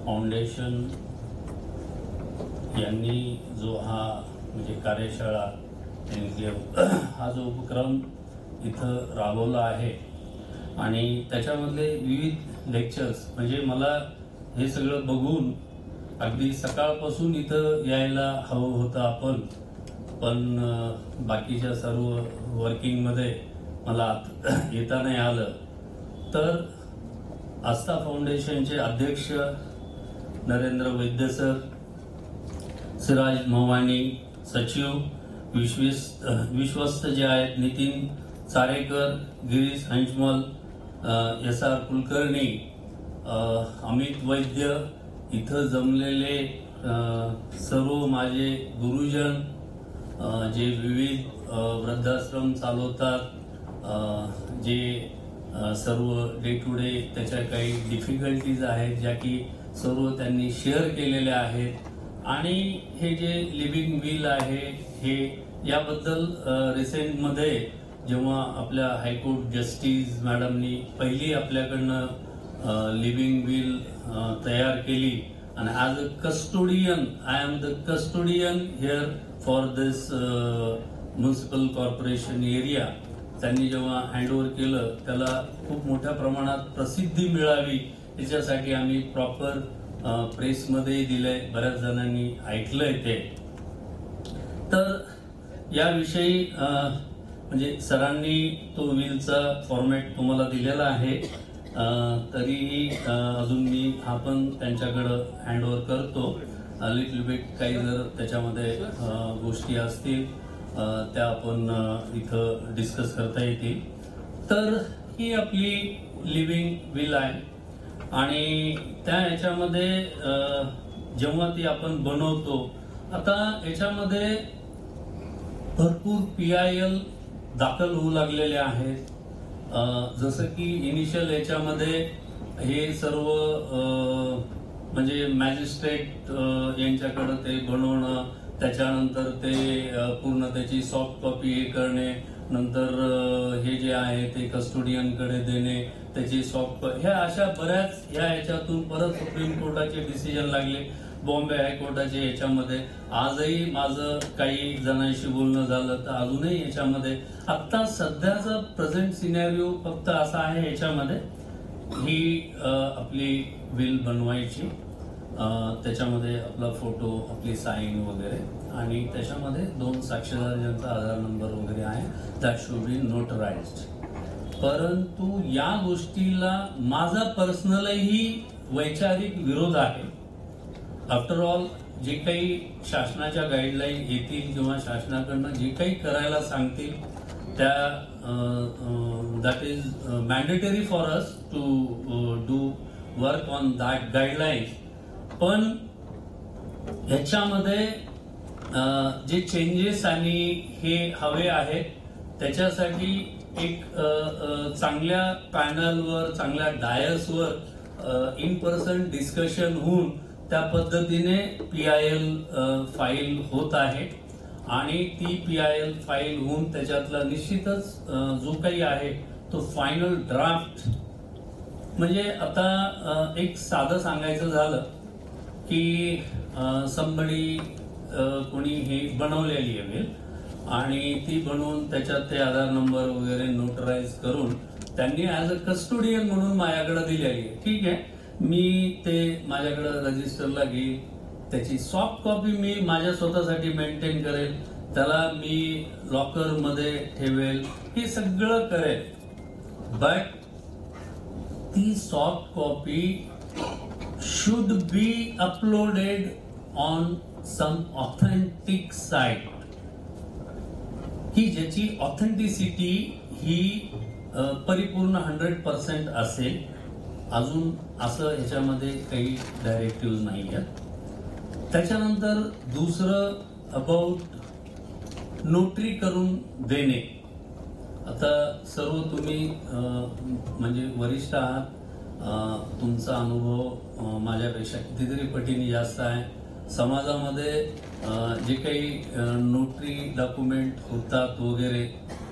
Foundation यांनी जो हा म्हणजे कार्यशाळा हा जो उपक्रम इथं राबवला आहे आणि त्याच्यामधले विविध लेक्चर्स म्हणजे मला हे सगळं बघून अगदी सकाळपासून इथं यायला हवं होतं आपण, पण बाकीच्या सर्व वर्किंगमध्ये मला येता नाही आलं. तर आस्था फाउंडेशनचे अध्यक्ष नरेंद्र वैद्य सर, सिराज मोवानी सचिव, विश्वस्त जे आहेत नितीन चारेकर, गिरीश हंचमल, SR कुलकर्णी, अमित वैद्य, इथं जमलेले सर्व माझे गुरुजन जे विविध वृद्धाश्रम चालवतात, जे सर्व डे टू डे त्याच्या काही डिफिकल्टीज आहेत ज्या की सर्व त्यांनी शेअर केलेल्या आहेत. आणि हे जे लिव्हिंग विल आहे हे याबद्दल रिसेंटमध्ये जेव्हा आपल्या हायकोर्ट जस्टिस मॅडमनी पहिली आपल्याकडनं लिव्हिंग विल तयार केली आणि as a custodian, I am the custodian here for this municipal corporation area, त्यांनी जेव्हा हँडओव्हर केलं त्याला खूप मोठ्या प्रमाणात प्रसिद्धी मिळावी याच्यासाठी आम्ही प्रॉपर प्रेसमध्ये दिलंय, बऱ्याच जणांनी ऐकलंय ते. तर याविषयी म्हणजे सरांनी तो विलचा फॉर्मॅट तुम्हाला दिलेला आहे, तरीही अजून मी हा पण त्यांच्याकडं हँडओव्हर करतो. लिटल बिट काही जर त्याच्यामध्ये गोष्टी असतील त्या आपण इथं डिस्कस करता येतील. तर ही आपली लिव्हिंग विल आहे आणि त्या याच्यामध्ये जेव्हा ती आपण बनवतो, आता याच्यामध्ये भरपूर PIL दाखल होऊ लागलेले आहेत. जसं की इनिशियल याच्यामध्ये हे सर्व म्हणजे मॅजिस्ट्रेट यांच्याकडं ते बनवणं, त्याच्यानंतर ते पूर्ण त्याची सॉफ्ट कॉपी हे करणे, नंतर हे जे आहे ते कस्टोडियनकडे देणे, त्याची सॉफ्ट ह्या अशा बऱ्याच ह्या याच्यातून परत सुप्रीम कोर्टाचे डिसिजन लागले, बॉम्बे हायकोर्टाचे याच्यामध्ये. आजही माझं काही जणांशी बोलणं झालं तर अजूनही याच्यामध्ये आत्ता सध्याचा प्रेझेंट सिनॅरिओ फक्त असा आहे, याच्यामध्ये ही आपली विल बनवायची, त्याच्यामध्ये आपला फोटो, आपली साईन वगैरे आणि त्याच्यामध्ये 2 साक्षीदार ज्यांचा आधार नंबर वगैरे आहे, दॅट शुड बी नोटराइज्ड. परंतु या गोष्टीला माझा पर्सनलही वैचारिक विरोध आहे. आफ्टर ऑल जे काही शासनाच्या गाईडलाईन येतील किंवा शासनाकडनं जे काही करायला सांगतील त्या that is mandatory for us to do work on that guidelines. पण ह्याच्यामध्ये जे चेंजेस आणि हे हवे आहेत त्याच्यासाठी एक चांगल्या पॅनलवर, चांगल्या डायसवर इन पर्सन डिस्कशन होऊन त्या पद्धतीने PIL फाईल होत आहे आणि ती PIL फाईल होऊन त्याच्यातला निश्चितच जो काही आहे तो फायनल ड्राफ्ट. म्हणजे आता एक साधं सांगायचं झालं की समबडी कोणी हे बनवलेली आहे आणि ती बनवून त्याच्यात ते आधार नंबर वगैरे नोटराइज करून त्यांनी ॲज अ कस्टोडियन म्हणून माझ्याकडे दिलेली आहे. ठीक आहे, मी ते माझ्याकडे रजिस्टरला घेईल, त्याची सॉफ्ट कॉपी मी माझ्या स्वतःसाठी मेंटेन करेल, त्याला मी लॉकरमध्ये ठेवेल, हे सगळं करेल. बट ती soft copy should be uploaded on some authentic site की ज्याची ऑथेंटिसिटी ही परिपूर्ण 100% असेल. अजून असं ह्याच्यामध्ये काही डायरेक्टिव्ह नाही आहेत. त्याच्यानंतर दुसरं अबाउट नोटरी करून देणे. आता सर्व तुम्ही म्हणजे वरिष्ठ आहात, तुमचा अनुभव माझ्यापेक्षा कितीतरी पटीने जास्त आहे. समाजामध्ये जे काही नोटरी डॉक्युमेंट होतात वगैरे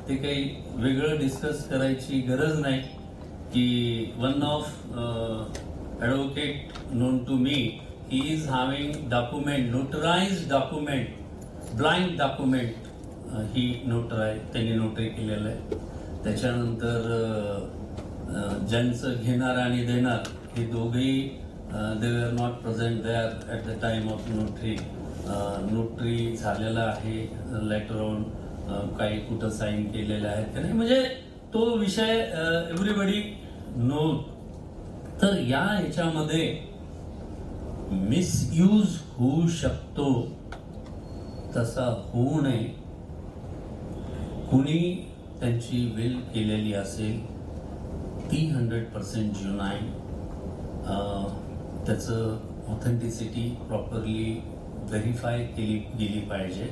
ते काही वेगळं डिस्कस करायची गरज नाही की one of advocate known to me, he is having document, notarized document, blind document, ही त्यांनी नोटरी केलेलं आहे. त्याच्यानंतर ज्यांचं घेणार आणि देणार हे दोघेही they were not present there at the time of notary. Notary झालेला आहे, लेटर ऑन काही कुठं साईन केलेले आहेत का नाही, म्हणजे तो विषय एव्हरीबडी नो. तर या ह्याच्यामध्ये मिसयूज होऊ शकतो, तसा होऊ नये. कुणी त्यांची विल केलेली असेल ती 100% ज्युनाईन, त्याचं ऑथेंटिसिटी प्रॉपरली व्हेरीफाय केली गेली पाहिजे.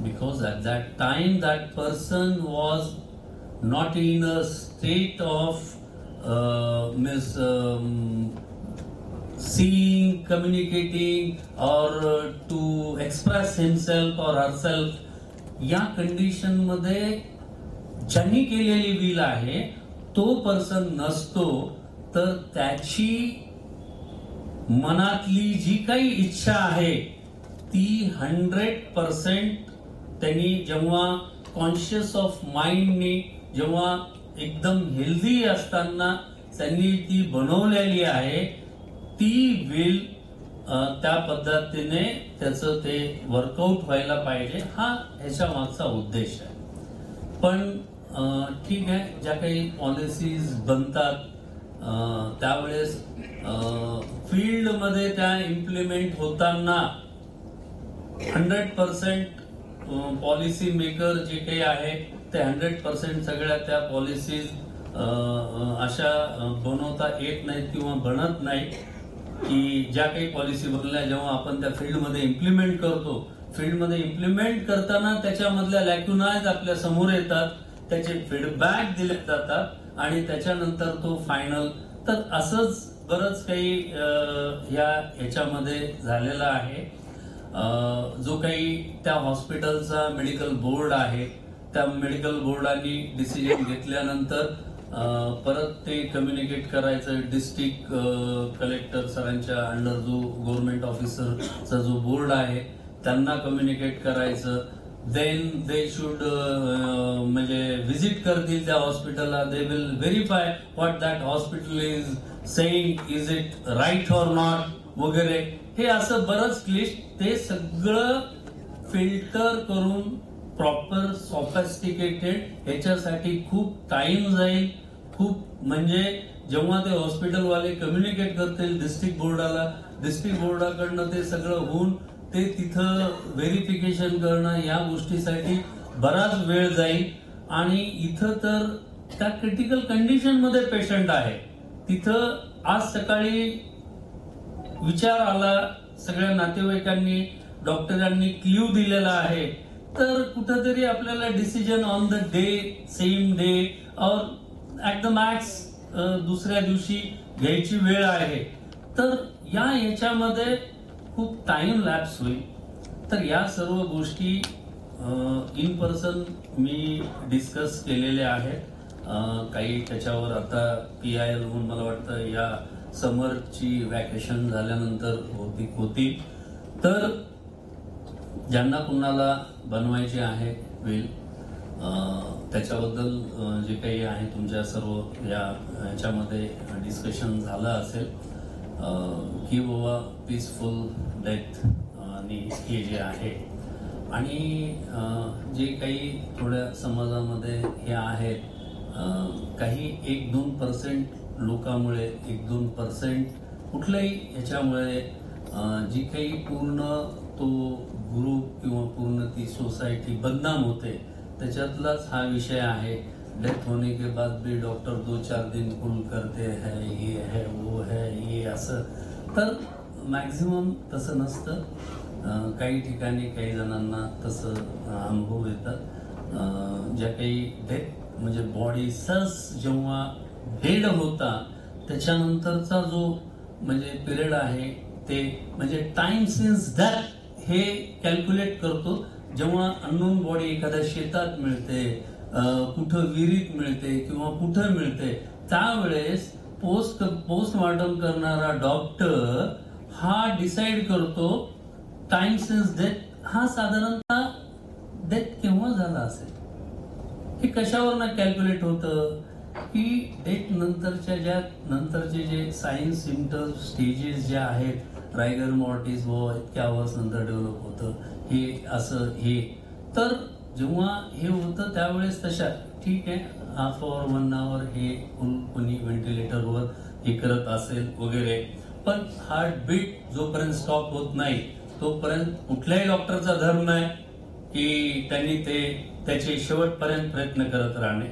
Because at that time that person was not in a state of seeing, communicating or to express himself or herself, या कंडिशन मध्ये ज्यांनी केलेली विल आहे तो पर्सन नसतो, तर त्याची मनातली जी काही इच्छा आहे ती 100% त्यांनी जेव्हा कॉन्शियस ऑफ माइंडने, जेव्हा एकदम हेल्दी असताना त्यांनी ती बनवलेली आहे, ती विल त्या पद्धतीने त्याचं ते वर्कआउट व्हायला पाहिजे, हा ह्याच्या मागचा उद्देश आहे. पण ठीक आहे, ज्या काही पॉलिसीज बनतात त्यावेळेस फील्डमध्ये त्या इम्प्लिमेंट होताना 100% पॉलिसी मेकर जे काही आहे ते 100% सगळ्या त्या पॉलिसीज अशा बनवता येत नाहीत किंवा बनत नाहीत, की ज्या काही पॉलिसी बनल्या जेव्हा आपण त्या फील्डमध्ये इम्प्लिमेंट करतो, फील्डमध्ये इम्प्लिमेंट करताना त्याच्यामधल्या लॅक्युनाज आपल्या समोर येतात, त्याचे फीडबॅक दिले जातात आणि त्याच्यानंतर तो फायनल. तर असंच बरंच काही ह्याच्यामध्ये झालेलं आहे. जो काही त्या हॉस्पिटलचा मेडिकल बोर्ड आहे, त्या मेडिकल बोर्डाने डिसिजन घेतल्यानंतर परत ते कम्युनिकेट करायचं डिस्ट्रिक्ट कलेक्टर सरांच्या अंडर जो गव्हर्नमेंट ऑफिसरचा जो बोर्ड आहे त्यांना कम्युनिकेट करायचं. देन दे शुड म्हणजे व्हिजिट करतील त्या हॉस्पिटलला, they will verify what that hospital is saying, is it right or not वगैरे. हे असं बरंच क्लिष्ट, ते सगळं फिल्टर करून प्रॉपर सॉफिस्टिकेटेड, ह्याच्यासाठी खूप टाइम जाईल. खूप म्हणजे जेव्हा ते हॉस्पिटलवाले कम्युनिकेट करतील डिस्ट्रिक्ट बोर्डाला, डिस्ट्रिक्ट बोर्डाकडनं ते सगळं होऊन ते तिथं व्हेरिफिकेशन करणं, या गोष्टीसाठी बराच वेळ जाईल. आणि इथं तर त्या क्रिटिकल कंडिशन मध्ये पेशंट आहे, तिथं आज सकाळी विचार आला, सगळ्या नातेवाईकांनी, डॉक्टरांनी क्ल्यू दिलेला आहे, तर कुठेतरी आपल्याला decision on the day, same day और ऍट द मॅक्स दुसऱ्या दिवशी घ्यायची वेळ आहे. तर याच्यामध्ये खूप टाइम लॅप्स होईल. तर या सर्व गोष्टी इन पर्सन मी डिस्कस केलेल्या आहेत. काही त्याच्यावर आता PIL म्हणून मला वाटतं या समरची वॅकेशन झाल्यानंतर होती. तर ज्यांना कुणाला बनवायचे आहे विल, त्याच्याबद्दल जे काही आहे तुमच्या सर्व याच्यामध्ये डिस्कशन झालं असेल की बाबा पीसफुल डेथ आणि हे जे आहे, आणि जे काही थोड्या समाजामध्ये हे आहेत, काही 1-2% लोकांमुळे, 1-2% कुठल्याही ह्याच्यामुळे जी काही पूर्ण तो ग्रुप किंवा पूर्ण ती सोसायटी बदनाम होते, त्याच्यातलाच हा विषय आहे. डेथ होने के बाद भी डॉक्टर 2-4 दिन पुल करते हैं, ये है वो है, ये असं. तर मॅक्झिमम तसं नसतं. काही ठिकाणी काही जणांना तसं अनुभव येतात. ज्या काही डेथ म्हणजे बॉडी सस जेव्हा डेड होता त्याच्यानंतरचा जो म्हणजे पिरियड आहे, ते म्हणजे टाइम सिन्स दॅट हे कॅल्क्युलेट करतो. जेव्हा अननोन बॉडी एखाद्या शेतात मिळते, कुठं विहिरीत मिळते किंवा कुठं मिळते, त्यावेळेस पोस्टमॉर्टम करणारा डॉक्टर हा डिसाइड करतो टाइम सिन्स डेथ हा साधारणतः डेथ केव्हा झाला असेल हे कशावरनं कॅल्क्युलेट होतं की डेथ नंतरचे जे सायन्स सिम्पटम्स स्टेजेस जे आहेत रायगर मॉर्टिस इतक्या आवर्स नंतर डेव्हलप होतं हे असं हे तर जेव्हा हे होतं त्यावेळेस तशा ठीक आहे हाफ आवर 1 आवर हे कोणी व्हेंटिलेटरवर हे करत असेल वगैरे पण हार्टबीट जोपर्यंत स्टॉप होत नाही तोपर्यंत कुठल्याही डॉक्टरचा धर्म नाही की त्यांनी त्याचे शेवटपर्यंत प्रयत्न करत राहणे.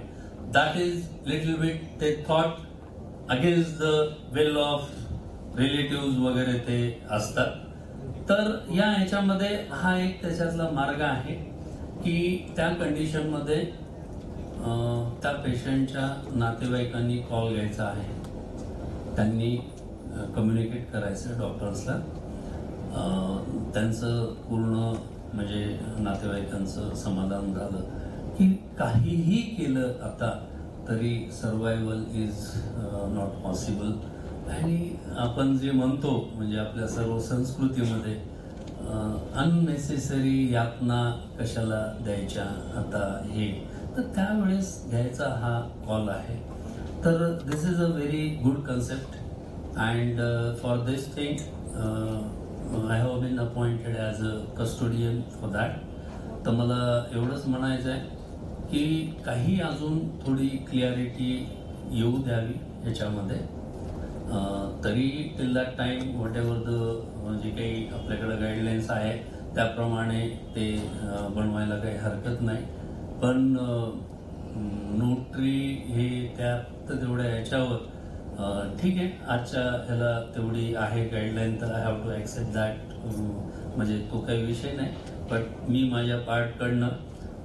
दॅट इज लिटल बिट ते thought against the will of relative वगैरे ते असतात. तर या ह्याच्यामध्ये हा एक त्याच्यातला मार्ग आहे की त्या कंडिशनमध्ये त्या पेशंटच्या नातेवाईकांनी कॉल घ्यायचा आहे, त्यांनी कम्युनिकेट करायचं डॉक्टर्सला, त्यांचं पूर्ण म्हणजे नातेवाईकांचं समाधान झालं की काहीही केलं आता तरी सर्वायवल इज नॉट पॉसिबल. आणि आपण जे म्हणतो म्हणजे आपल्या सर्व संस्कृतीमध्ये अननेसेसरी यातना कशाला द्यायच्या आता हे तर त्यावेळेस घ्यायचा हा कॉल आहे. तर this is a very good concept and for this thing I have been appointed as a custodian for that. तर मला एवढंच म्हणायचं आहे की काही अजून थोडी क्लिअरिटी येऊ द्यावी याच्यामध्ये. तरी till that time what ever the जे काही आपल्याकडे गाईडलाईन्स आहे त्याप्रमाणे ते बनवायला काही हरकत नाही. पण नोटरी हे त्यात तेवढ्या ह्याच्यावर ठीक आहे आजच्या ह्याला तेवढी आहे गाईडलाईन तर I have to accept that. म्हणजे तो काही विषय नाही. बट मी माझ्या पार्टकडनं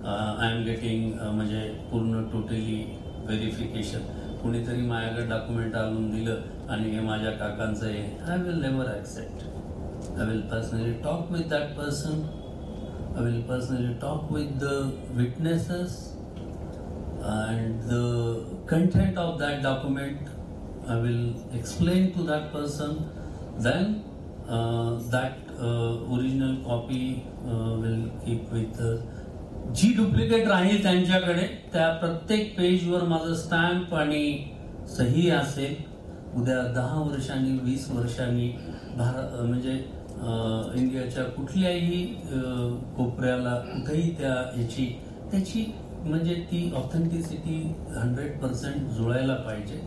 आय एम गेटिंग म्हणजे पूर्ण टोटली व्हेरिफिकेशन. कुणीतरी माझ्याकडे डॉक्युमेंट आणून दिलं आणि हे माझ्या काकांचं आहे I will never accept. I will personally talk with that person. I will personally talk with the witnesses and the content of that document. I will explain to that person. Then that original copy will keep with जी duplicate राहील त्यांच्याकडे त्या प्रत्येक पेजवर माझं stamp आणि सही असेल. उद्या 10 वर्षांनी 20 वर्षांनी म्हणजे इंडियाच्या कुठल्याही कोपऱ्याला कुठेही त्याची म्हणजे ती ऑथेंटिसिटी 100% जुळायला पाहिजे.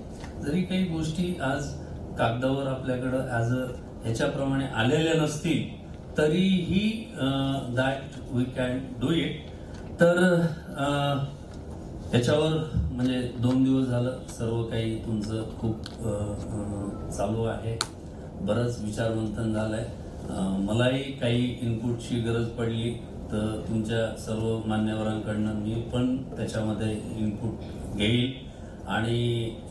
जरी काही गोष्टी आज कागदावर आपल्याकडं ॲज अ ह्याच्याप्रमाणे आलेल्या नसतील तरीही that we can do it. तर त्याच्यावर म्हणजे 2 दिवस झालं सर्व काही तुमचं खूप चालू आहे. बरंच विचारमंथन झालंय. मलाही काही इनपुटची गरज पडली तर तुमच्या सर्व मान्यवरांकडनं मी पण त्याच्यामध्ये इनपुट घेईल. आणि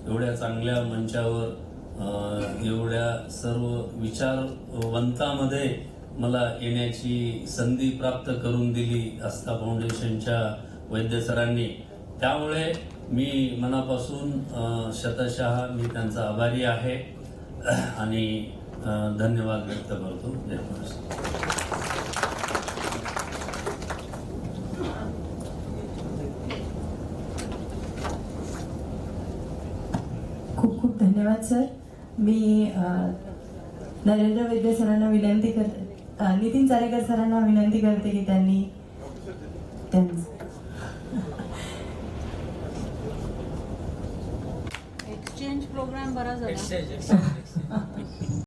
एवढ्या चांगल्या मंचावर एवढ्या सर्व विचारवंतामध्ये मला येण्याची संधी प्राप्त करून दिली आस्था फाउंडेशनच्या वैद्य सरांनी. त्यामुळे मी मनापासून शतशः मी त्यांचा आभारी आहे आणि धन्यवाद व्यक्त करतो. जय महाराष्ट्र. खूप खूप धन्यवाद सर. मी नरेंद्र वैद्य सरांना विनंती करते, नितीन चारेकर सरांना विनंती करते की त्यांनी एक्सचेंज प्रोग्राम बरा झाला.